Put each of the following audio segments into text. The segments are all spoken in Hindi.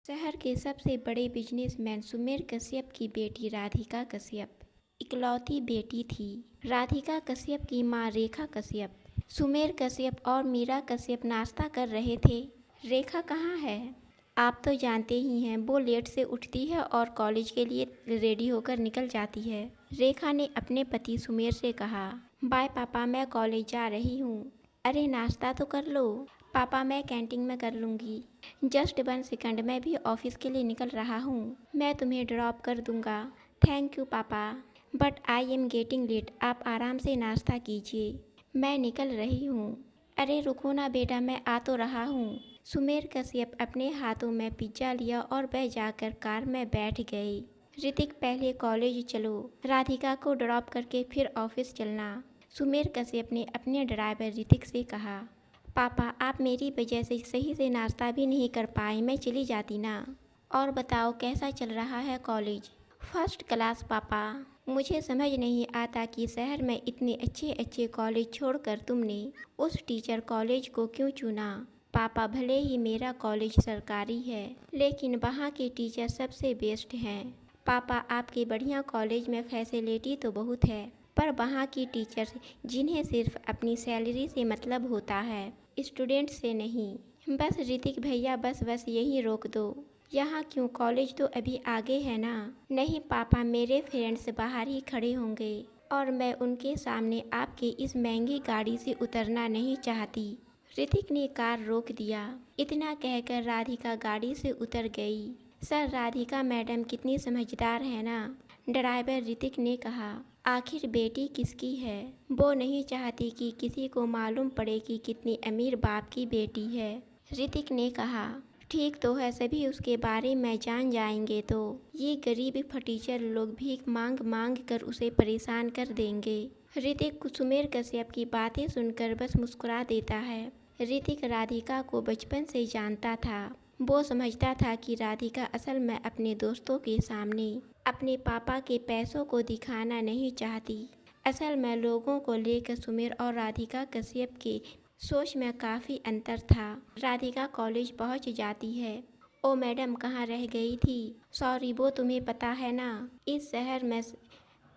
शहर के सबसे बड़े बिजनेसमैन सुमेर कश्यप की बेटी राधिका कश्यप इकलौती बेटी थी। राधिका कश्यप की मां रेखा कश्यप, सुमेर कश्यप और मीरा कश्यप नाश्ता कर रहे थे। रेखा कहाँ है? आप तो जानते ही हैं, वो लेट से उठती है और कॉलेज के लिए रेडी होकर निकल जाती है। रेखा ने अपने पति सुमेर से कहा, बाय पापा, मैं कॉलेज जा रही हूँ। अरे नाश्ता तो कर लो। पापा, मैं कैंटीन में कर लूँगी। जस्ट 1 सेकंड, मैं भी ऑफिस के लिए निकल रहा हूँ। मैं तुम्हें ड्रॉप कर दूँगा। थैंक यू पापा, but I am getting late. आप आराम से नाश्ता कीजिए, मैं निकल रही हूँ। अरे रुको ना बेटा, मैं आ तो रहा हूँ। सुमेर कश्यप अपने हाथों में पिज्ज़ा लिया और वह जाकर कार में बैठ गए। ऋतिक, पहले कॉलेज चलो, राधिका को ड्रॉप करके फिर ऑफिस चलना। सुमेर कश्यप ने अपने ड्राइवर ऋतिक से कहा। पापा, आप मेरी वजह से सही से नाश्ता भी नहीं कर पाए, मैं चली जाती ना। और बताओ कैसा चल रहा है कॉलेज? फर्स्ट क्लास पापा। मुझे समझ नहीं आता कि शहर में इतने अच्छे अच्छे कॉलेज छोड़कर तुमने उस टीचर कॉलेज को क्यों चुना। पापा, भले ही मेरा कॉलेज सरकारी है, लेकिन वहाँ के टीचर सबसे बेस्ट हैं। पापा, आपके बढ़िया कॉलेज में फैसिलिटी तो बहुत है, पर वहाँ की टीचर्स जिन्हें सिर्फ अपनी सैलरी से मतलब होता है, स्टूडेंट से नहीं। बस ऋतिक भैया, बस यही रोक दो। यहाँ क्यों, कॉलेज तो अभी आगे है ना। नहीं पापा, मेरे फ्रेंड्स बाहर ही खड़े होंगे और मैं उनके सामने आपकी इस महंगी गाड़ी से उतरना नहीं चाहती। ऋतिक ने कार रोक दिया। इतना कहकर राधिका गाड़ी से उतर गई। सर, राधिका मैडम कितनी समझदार है ना, ड्राइवर ऋतिक ने कहा। आखिर बेटी किसकी है? वो नहीं चाहती कि किसी को मालूम पड़े कि कितनी अमीर बाप की बेटी है, ऋतिक ने कहा। ठीक तो है, सभी उसके बारे में जान जाएंगे तो ये गरीब फटीचर लोग भीख मांग मांग कर उसे परेशान कर देंगे। ऋतिक सुमेर कश्यप की बातें सुनकर बस मुस्कुरा देता है। ऋतिक राधिका को बचपन से जानता था। वो समझता था कि राधिका असल में अपने दोस्तों के सामने अपने पापा के पैसों को दिखाना नहीं चाहती। असल में लोगों को लेकर सुमेर और राधिका कश्यप के सोच में काफ़ी अंतर था। राधिका कॉलेज पहुंच जाती है। ओ मैडम, कहाँ रह गई थी? सॉरी, वो तुम्हें पता है ना, इस शहर में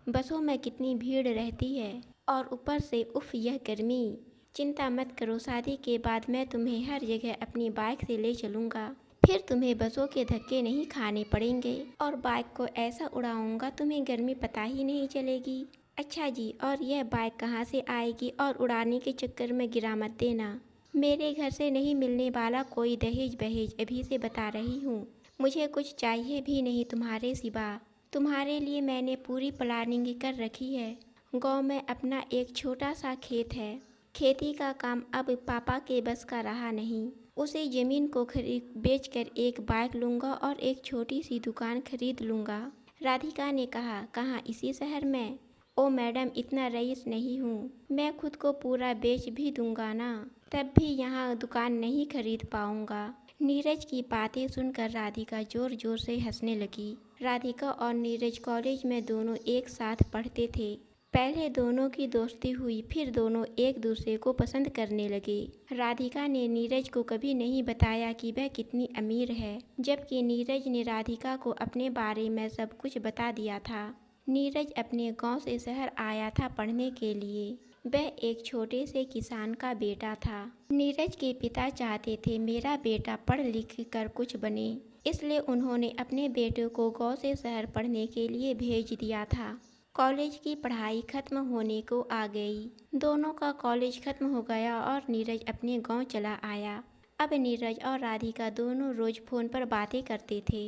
बसों में कितनी भीड़ रहती है, और ऊपर से उफ यह गर्मी। चिंता मत करो, शादी के बाद मैं तुम्हें हर जगह अपनी बाइक से ले चलूँगा। फिर तुम्हें बसों के धक्के नहीं खाने पड़ेंगे और बाइक को ऐसा उड़ाऊंगा तुम्हें गर्मी पता ही नहीं चलेगी। अच्छा जी, और यह बाइक कहाँ से आएगी? और उड़ाने के चक्कर में गिरा मत देना। मेरे घर से नहीं मिलने वाला कोई दहेज बहेज, अभी से बता रही हूँ। मुझे कुछ चाहिए भी नहीं तुम्हारे सिवा। तुम्हारे लिए मैंने पूरी प्लानिंग कर रखी है। गांव में अपना एक छोटा सा खेत है। खेती का काम अब पापा के बस का रहा नहीं। उसे ज़मीन को खरीद बेचकर एक बाइक लूँगा और एक छोटी सी दुकान खरीद लूँगा। राधिका ने कहा। कहाँ, इसी शहर में? ओ मैडम, इतना रईस नहीं हूँ, मैं खुद को पूरा बेच भी दूँगा ना, तब भी यहाँ दुकान नहीं खरीद पाऊँगा। नीरज की बातें सुनकर राधिका ज़ोर ज़ोर से हंसने लगी। राधिका और नीरज कॉलेज में दोनों एक साथ पढ़ते थे। पहले दोनों की दोस्ती हुई, फिर दोनों एक दूसरे को पसंद करने लगे। राधिका ने नीरज को कभी नहीं बताया कि वह कितनी अमीर है, जबकि नीरज ने राधिका को अपने बारे में सब कुछ बता दिया था। नीरज अपने गांव से शहर आया था पढ़ने के लिए। वह एक छोटे से किसान का बेटा था। नीरज के पिता चाहते थे मेरा बेटा पढ़ लिख कर कुछ बने, इसलिए उन्होंने अपने बेटे को गांव से शहर पढ़ने के लिए भेज दिया था। कॉलेज की पढ़ाई खत्म होने को आ गई। दोनों का कॉलेज खत्म हो गया और नीरज अपने गांव चला आया। अब नीरज और राधिका दोनों रोज फोन पर बातें करते थे।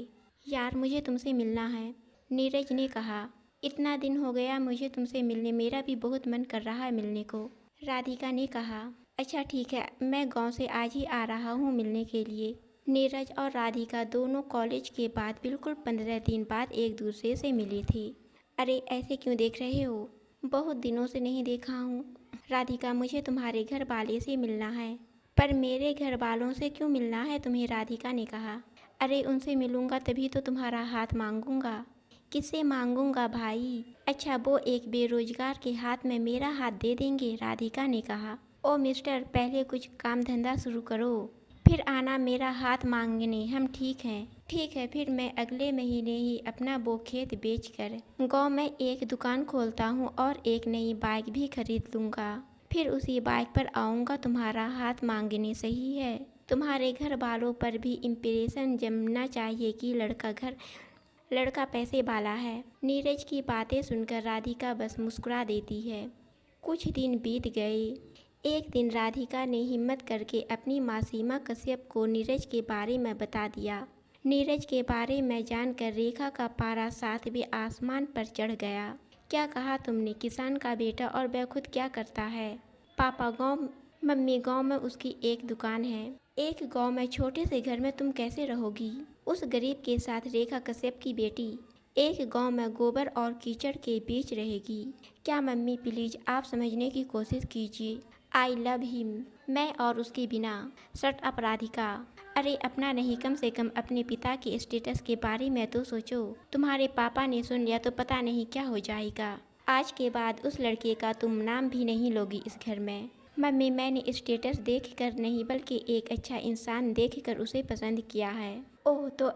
यार, मुझे तुमसे मिलना है, नीरज ने कहा। इतना दिन हो गया मुझे तुमसे मिलने, मेरा भी बहुत मन कर रहा है मिलने को, राधिका ने कहा। अच्छा ठीक है, मैं गांव से आज ही आ रहा हूँ मिलने के लिए। नीरज और राधिका दोनों कॉलेज के बाद बिल्कुल 15 दिन बाद एक दूसरे से मिले थे। अरे ऐसे क्यों देख रहे हो? बहुत दिनों से नहीं देखा हूँ। राधिका, मुझे तुम्हारे घर वाले से मिलना है। पर मेरे घर वालों से क्यों मिलना है तुम्हें? राधिका ने कहा। अरे उनसे मिलूंगा तभी तो तुम्हारा हाथ मांगूंगा। किससे मांगूंगा भाई? अच्छा, वो एक बेरोजगार के हाथ में मेरा हाथ दे देंगे, राधिका ने कहा। ओ मिस्टर, पहले कुछ काम धंधा शुरू करो। फिर आना मेरा हाथ मांगने, हम ठीक हैं। ठीक है, फिर मैं अगले महीने ही अपना वो खेत बेचकर गांव में एक दुकान खोलता हूँ और एक नई बाइक भी खरीद लूँगा। फिर उसी बाइक पर आऊँगा तुम्हारा हाथ मांगने, सही है? तुम्हारे घर वालों पर भी इम्प्रेशन जमना चाहिए कि लड़का पैसे वाला है। नीरज की बातें सुनकर राधिका बस मुस्कुरा देती है। कुछ दिन बीत गए। एक दिन राधिका ने हिम्मत करके अपनी माँ सीमा कश्यप को नीरज के बारे में बता दिया। नीरज के बारे में जानकर रेखा का पारा 7वें आसमान पर चढ़ गया। क्या कहा तुमने? किसान का बेटा, और वह खुद क्या करता है? पापा गांव मम्मी, गांव में उसकी एक दुकान है। एक गांव में छोटे से घर में तुम कैसे रहोगी उस गरीब के साथ? रेखा कश्यप की बेटी एक गांव में गोबर और कीचड़ के बीच रहेगी। क्या मम्मी, प्लीज आप समझने की कोशिश कीजिए। आई लव हिम, मैं और उसके बिना। Shut up Radhika. अरे अपना नहीं, कम से कम अपने पिता के स्टेटस के बारे में तो सोचो। तुम्हारे पापा ने सुन लिया तो पता नहीं क्या हो जाएगा। आज के बाद उस लड़के का तुम नाम भी नहीं लोगी इस घर में। मम्मी, मैंने स्टेटस देखकर नहीं बल्कि एक अच्छा इंसान देखकर उसे पसंद किया है। ओह, तो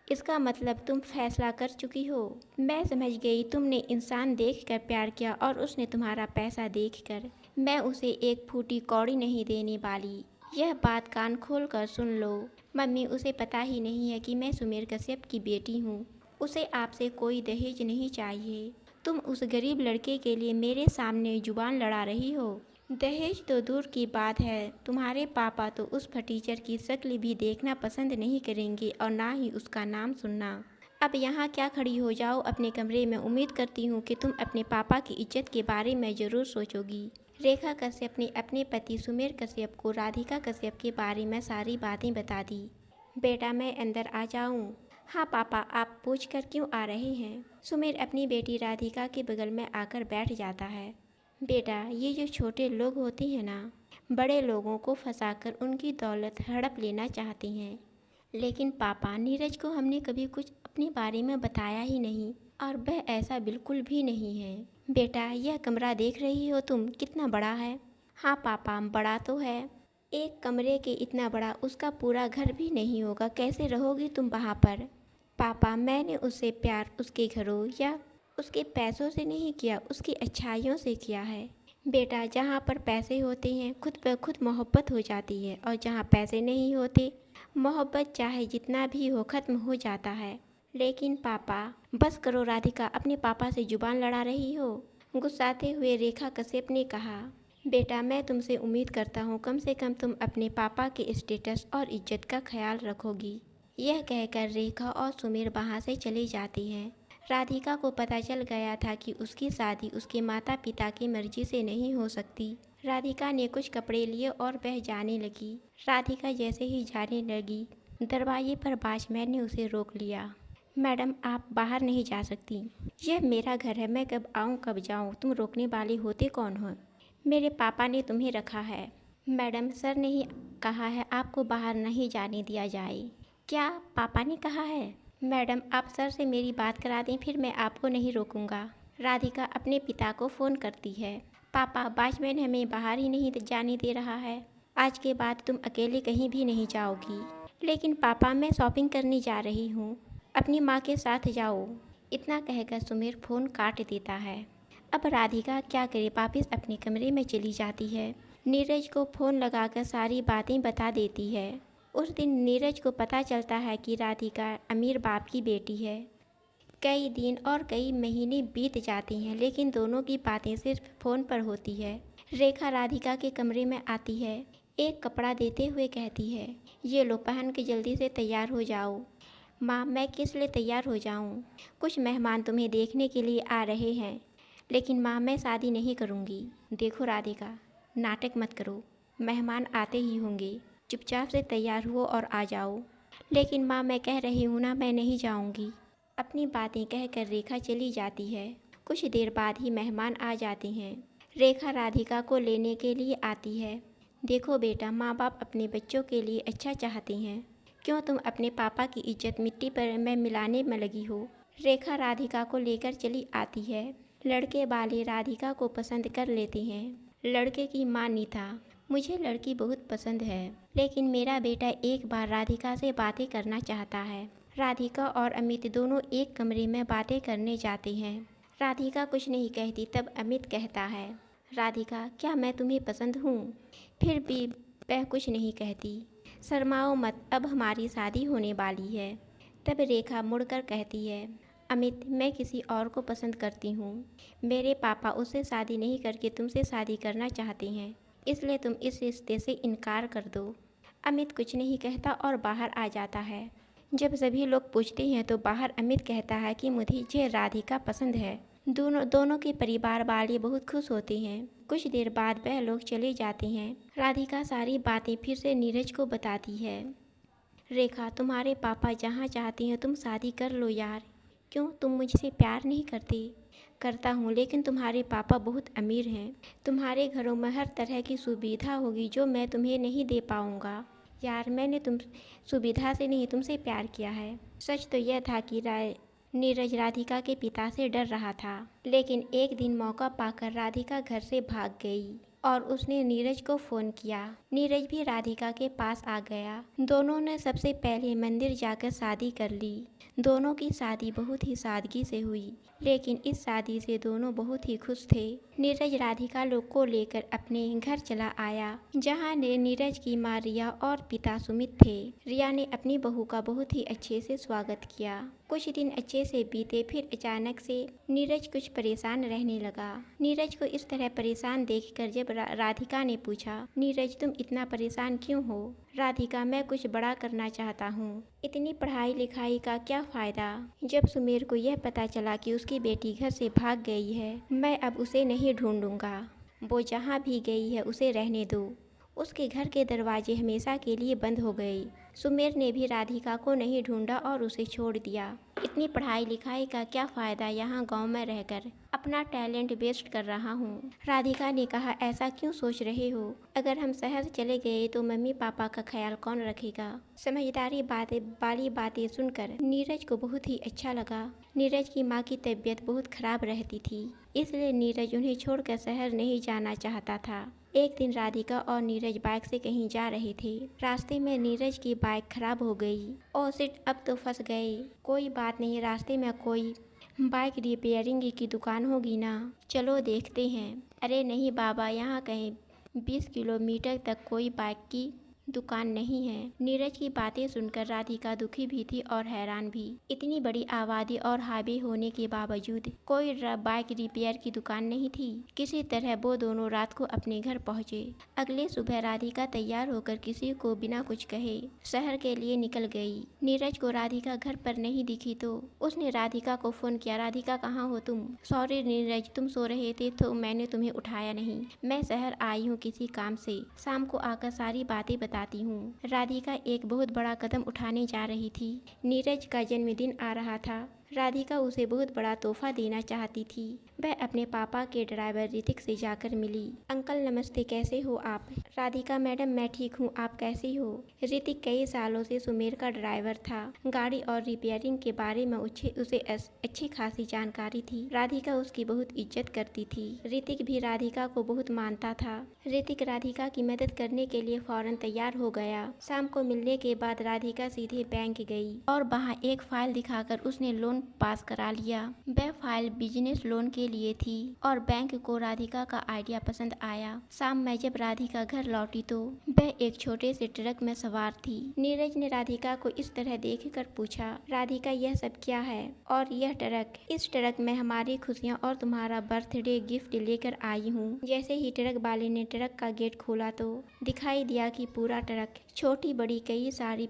इसका मतलब तुम फैसला कर चुकी हो। मैं समझ गई, तुमने इंसान देखकर प्यार किया और उसने तुम्हारा पैसा देखकर। मैं उसे एक फूटी कौड़ी नहीं देने वाली। यह बात कान खोल कर सुन लो। मम्मी, उसे पता ही नहीं है कि मैं सुमेर कश्यप की बेटी हूँ। उसे आपसे कोई दहेज नहीं चाहिए। तुम उस गरीब लड़के के लिए मेरे सामने जुबान लड़ा रही हो। दहेज तो दूर की बात है, तुम्हारे पापा तो उस फटीचर की शक्ल भी देखना पसंद नहीं करेंगे और ना ही उसका नाम सुनना। अब यहाँ क्या खड़ी हो जाओ अपने कमरे में। उम्मीद करती हूँ कि तुम अपने पापा की इज्जत के बारे में ज़रूर सोचोगी। रेखा कश्यप ने अपने पति सुमेर कश्यप को राधिका कश्यप के बारे में सारी बातें बता दी। बेटा, मैं अंदर आ जाऊँ? हाँ पापा, आप पूछ कर क्यों आ रहे हैं? सुमेर अपनी बेटी राधिका के बगल में आकर बैठ जाता है। बेटा, ये जो छोटे लोग होते हैं ना, बड़े लोगों को फंसाकर उनकी दौलत हड़प लेना चाहते हैं। लेकिन पापा, नीरज को हमने कभी कुछ अपने बारे में बताया ही नहीं और वह ऐसा बिल्कुल भी नहीं है। बेटा, यह कमरा देख रही हो तुम, कितना बड़ा है? हाँ पापा, बड़ा तो है। एक कमरे के इतना बड़ा उसका पूरा घर भी नहीं होगा। कैसे रहोगी तुम वहाँ पर? पापा, मैंने उससे प्यार उसके घरों या उसके पैसों से नहीं किया, उसकी अच्छाइयों से किया है। बेटा, जहाँ पर पैसे होते हैं खुद ब खुद मोहब्बत हो जाती है, और जहाँ पैसे नहीं होते मोहब्बत चाहे जितना भी हो ख़त्म हो जाता है। लेकिन पापा, बस करो राधिका, अपने पापा से जुबान लड़ा रही हो। गुस्साते हुए रेखा कश्यप ने कहा। बेटा, मैं तुमसे उम्मीद करता हूँ कम से कम तुम अपने पापा के स्टेटस और इज्जत का ख्याल रखोगी। यह कहकर रेखा और सुमेर वहाँ से चले जाती हैं। राधिका को पता चल गया था कि उसकी शादी उसके माता पिता की मर्जी से नहीं हो सकती। राधिका ने कुछ कपड़े लिए और वह जाने लगी। राधिका जैसे ही जाने लगी, दरवाजे पर वॉचमैन ने उसे रोक लिया। मैडम, आप बाहर नहीं जा सकती। यह मेरा घर है, मैं कब आऊँ कब जाऊँ, तुम रोकने वाले होते कौन हो? मेरे पापा ने तुम्हें रखा है। मैडम, सर ने ही कहा है आपको बाहर नहीं जाने दिया जाए। क्या पापा ने कहा है? मैडम, आप सर से मेरी बात करा दें, फिर मैं आपको नहीं रोकूंगा। राधिका अपने पिता को फ़ोन करती है। पापा, वॉचमैन हमें बाहर ही नहीं जाने दे रहा है। आज के बाद तुम अकेले कहीं भी नहीं जाओगी। लेकिन पापा, मैं शॉपिंग करने जा रही हूँ। अपनी माँ के साथ जाओ। इतना कहकर सुमेर फ़ोन काट देता है। अब राधिका क्या करे, वापस अपने कमरे में चली जाती है। नीरज को फ़ोन लगाकर सारी बातें बता देती है। उस दिन नीरज को पता चलता है कि राधिका अमीर बाप की बेटी है। कई दिन और कई महीने बीत जाते हैं, लेकिन दोनों की बातें सिर्फ फ़ोन पर होती है। रेखा राधिका के कमरे में आती है। एक कपड़ा देते हुए कहती है, ये लो, पहन के जल्दी से तैयार हो जाओ। माँ, मैं किस लिए तैयार हो जाऊँ? कुछ मेहमान तुम्हें देखने के लिए आ रहे हैं। लेकिन माँ, मैं शादी नहीं करूँगी। देखो राधिका, नाटक मत करो, मेहमान आते ही होंगे। चुपचाप से तैयार हुओ और आ जाओ। लेकिन माँ, मैं कह रही हूँ ना, मैं नहीं जाऊँगी। अपनी बातें कहकर रेखा चली जाती है। कुछ देर बाद ही मेहमान आ जाते हैं। रेखा राधिका को लेने के लिए आती है। देखो बेटा, माँ बाप अपने बच्चों के लिए अच्छा चाहते हैं। क्यों तुम अपने पापा की इज्जत मिट्टी पर में मिलाने में लगी हो? रेखा राधिका को लेकर चली आती है। लड़के वाले राधिका को पसंद कर लेते हैं। लड़के की माँ नीता मुझे लड़की बहुत पसंद है, लेकिन मेरा बेटा एक बार राधिका से बातें करना चाहता है। राधिका और अमित दोनों एक कमरे में बातें करने जाते हैं। राधिका कुछ नहीं कहती, तब अमित कहता है, राधिका, क्या मैं तुम्हें पसंद हूँ? फिर भी वह कुछ नहीं कहती। शर्माओ मत, अब हमारी शादी होने वाली है। तब रेखा मुड़कर कहती है, अमित, मैं किसी और को पसंद करती हूँ। मेरे पापा उससे शादी नहीं करके तुमसे शादी करना चाहते हैं, इसलिए तुम इस रिश्ते से इनकार कर दो। अमित कुछ नहीं कहता और बाहर आ जाता है। जब सभी लोग पूछते हैं तो बाहर अमित कहता है कि मुझे राधिका पसंद है। दोनों के परिवार वाले बहुत खुश होते हैं। कुछ देर बाद वह लोग चले जाते हैं। राधिका सारी बातें फिर से नीरज को बताती है। रेखा, तुम्हारे पापा जहाँ चाहते हैं तुम शादी कर लो यार। क्यों, तुम मुझसे प्यार नहीं करते? करता हूँ, लेकिन तुम्हारे पापा बहुत अमीर हैं। तुम्हारे घरों में हर तरह की सुविधा होगी जो मैं तुम्हें नहीं दे पाऊँगा। यार, मैंने तुम सुविधा से नहीं, तुमसे प्यार किया है। सच तो यह था कि नीरज राधिका के पिता से डर रहा था, लेकिन एक दिन मौका पाकर राधिका घर से भाग गई और उसने नीरज को फ़ोन किया। नीरज भी राधिका के पास आ गया। दोनों ने सबसे पहले मंदिर जाकर शादी कर ली। दोनों की शादी बहुत ही सादगी से हुई, लेकिन इस शादी से दोनों बहुत ही खुश थे। नीरज राधिका लोग को लेकर अपने घर चला आया, जहां नीरज की माँ रिया और पिता सुमित थे। रिया ने अपनी बहू का बहुत ही अच्छे से स्वागत किया। कुछ दिन अच्छे से बीते, फिर अचानक से नीरज कुछ परेशान रहने लगा। नीरज को इस तरह परेशान देखकर जब राधिका ने पूछा, नीरज, तुम इतना परेशान क्यों हो? राधिका, मैं कुछ बड़ा करना चाहता हूँ। इतनी पढ़ाई लिखाई का क्या फ़ायदा? जब सुमेर को यह पता चला कि उसकी बेटी घर से भाग गई है, मैं अब उसे नहीं ढूंढूंगा। वो जहाँ भी गई है उसे रहने दो। उसके घर के दरवाजे हमेशा के लिए बंद हो गए। सुमेर ने भी राधिका को नहीं ढूंढा और उसे छोड़ दिया। इतनी पढ़ाई लिखाई का क्या फ़ायदा, यहाँ गांव में रहकर अपना टैलेंट वेस्ट कर रहा हूँ। राधिका ने कहा, ऐसा क्यों सोच रहे हो? अगर हम शहर चले गए तो मम्मी पापा का ख्याल कौन रखेगा? समझदारी वाली बातें सुनकर नीरज को बहुत ही अच्छा लगा। नीरज की माँ की तबीयत बहुत खराब रहती थी, इसलिए नीरज उन्हें छोड़कर शहर नहीं जाना चाहता था। एक दिन राधिका और नीरज बाइक से कहीं जा रहे थे। रास्ते में नीरज की बाइक खराब हो गई। ओह शिट, अब तो फंस गए। कोई बात नहीं, रास्ते में कोई बाइक रिपेयरिंग की दुकान होगी ना, चलो देखते हैं। अरे नहीं बाबा, यहाँ कहीं 20 किलोमीटर तक कोई बाइक की दुकान नहीं है। नीरज की बातें सुनकर राधिका दुखी भी थी और हैरान भी। इतनी बड़ी आबादी और हाईवे होने के बावजूद कोई बाइक रिपेयर की दुकान नहीं थी। किसी तरह वो दोनों रात को अपने घर पहुंचे। अगले सुबह राधिका तैयार होकर किसी को बिना कुछ कहे शहर के लिए निकल गई। नीरज को राधिका घर पर नहीं दिखी तो उसने राधिका को फोन किया, राधिका कहाँ हो तुम? सॉरी नीरज, तुम सो रहे थे तो मैंने तुम्हें उठाया नहीं। मैं शहर आई हूँ किसी काम से, शाम को आकर सारी बातें बताती हूँ। राधिका एक बहुत बड़ा कदम उठाने जा रही थी। नीरज का जन्मदिन आ रहा था। राधिका उसे बहुत बड़ा तोहफा देना चाहती थी। वह अपने पापा के ड्राइवर ऋतिक से जाकर मिली। अंकल नमस्ते, कैसे हो आप? राधिका, मैडम मैं ठीक हूँ, आप कैसी हो? ऋतिक कई सालों से सुमेर का ड्राइवर था। गाड़ी और रिपेयरिंग के बारे में उसे अच्छी खासी जानकारी थी। राधिका उसकी बहुत इज्जत करती थी। ऋतिक भी राधिका को बहुत मानता था। ऋतिक राधिका की मदद करने के लिए फौरन तैयार हो गया। शाम को मिलने के बाद राधिका सीधे बैंक गई और वहाँ एक फाइल दिखाकर उसने लोन पास करा लिया। वह फाइल बिजनेस लोन के लिए थी और बैंक को राधिका का आइडिया पसंद आया। शाम में जब राधिका घर लौटी तो वह एक छोटे से ट्रक में सवार थी। नीरज ने राधिका को इस तरह देखकर पूछा, राधिका यह सब क्या है? और यह ट्रक? इस ट्रक में हमारी खुशियाँ और तुम्हारा बर्थडे गिफ्ट लेकर आई हूँ। जैसे ही ट्रक वाले ने ट्रक का गेट खोला तो दिखाई दिया कि पूरा ट्रक छोटी बड़ी कई सारी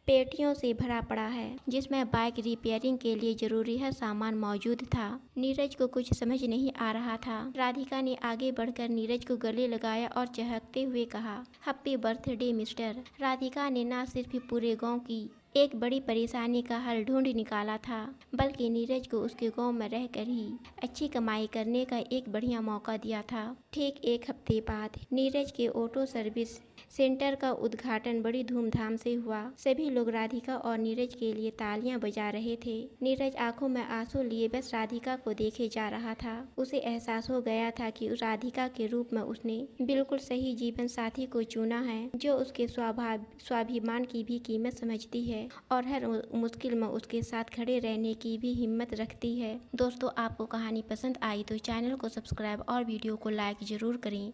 पेटियों से भरा पड़ा है, जिसमें बाइक रिपेयरिंग के लिए जरूरी हर सामान मौजूद था। नीरज को कुछ समझ नहीं आ रहा था। राधिका ने आगे बढ़कर नीरज को गले लगाया और चहकते हुए कहा, हैप्पी बर्थडे मिस्टर। राधिका ने न सिर्फ पूरे गांव की एक बड़ी परेशानी का हल ढूंढ निकाला था, बल्कि नीरज को उसके गांव में रहकर ही अच्छी कमाई करने का एक बढ़िया मौका दिया था। ठीक एक हफ्ते बाद नीरज के ऑटो सर्विस सेंटर का उद्घाटन बड़ी धूमधाम से हुआ। सभी लोग राधिका और नीरज के लिए तालियां बजा रहे थे। नीरज आंखों में आंसू लिए बस राधिका को देखे जा रहा था। उसे एहसास हो गया था कि राधिका के रूप में उसने बिल्कुल सही जीवन साथी को चुना है, जो उसके स्वाभिमान की भी कीमत समझती है और हर मुश्किल में उसके साथ खड़े रहने की भी हिम्मत रखती है। दोस्तों, आपको कहानी पसंद आई तो चैनल को सब्सक्राइब और वीडियो को लाइक जरूर करें।